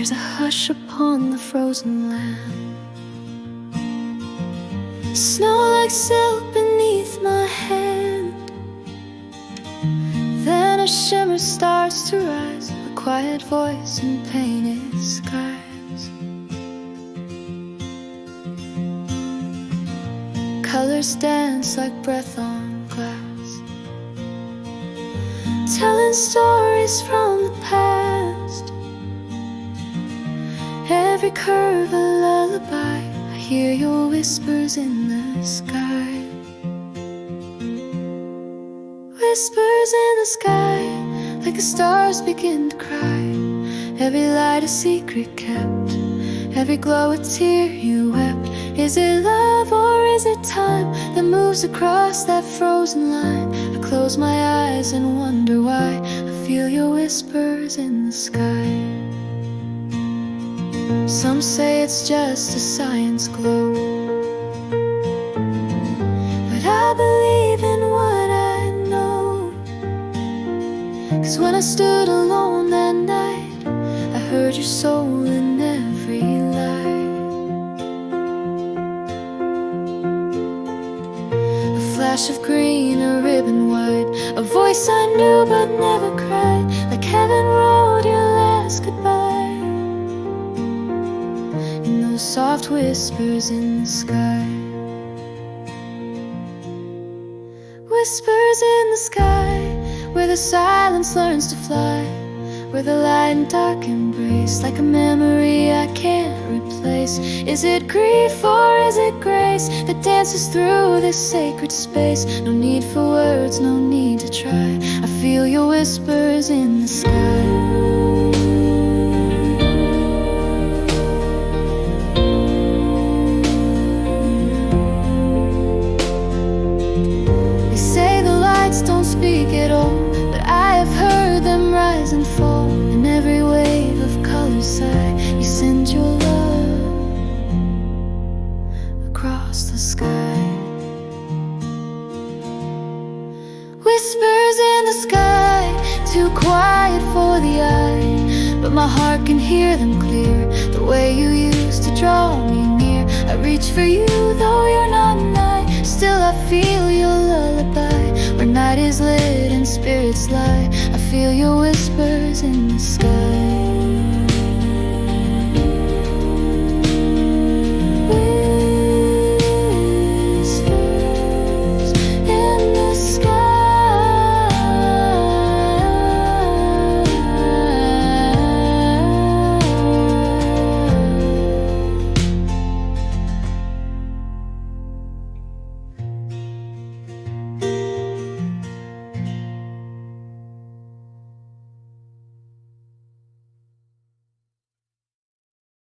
There's a hush upon the frozen land. Snow like silk beneath my hand. Then a shimmer starts to rise, a quiet voice in painted skies. Colors dance like breath on glass, telling stories from the past. Every curve a lullaby, I hear your whispers in the sky. Whispers in the sky, like the stars begin to cry. Every light a secret kept, every glow a tear you wept. Is it love or is it time that moves across that frozen line? I close my eyes and wonder why I feel your whispers in the sky. Some say it's just a science glow, but I believe in what I know. 'Cause when I stood alone that night, I heard your soul in every light. A flash of green, a ribbon white, a voice I knew but never cried, like heaven wrote your last goodbye in those soft whispers in the sky. Whispers in the sky, where the silence learns to fly, where the light and dark embrace, like a memory I can't replace. Is it grief or is it grace that dances through this sacred space? No need for words, no need to try, I feel your whispers in the sky. Don't speak at all, but I have heard them rise and fall. In every wave of color sigh, you send your love across the sky. Whispers in the sky, too quiet for the eye, but my heart can hear them clear, the way you used to draw me near. I reach for you though you're not nigh, still I feel your lullaby. Where night is lit and spirits lie, I feel your whispers in the sky.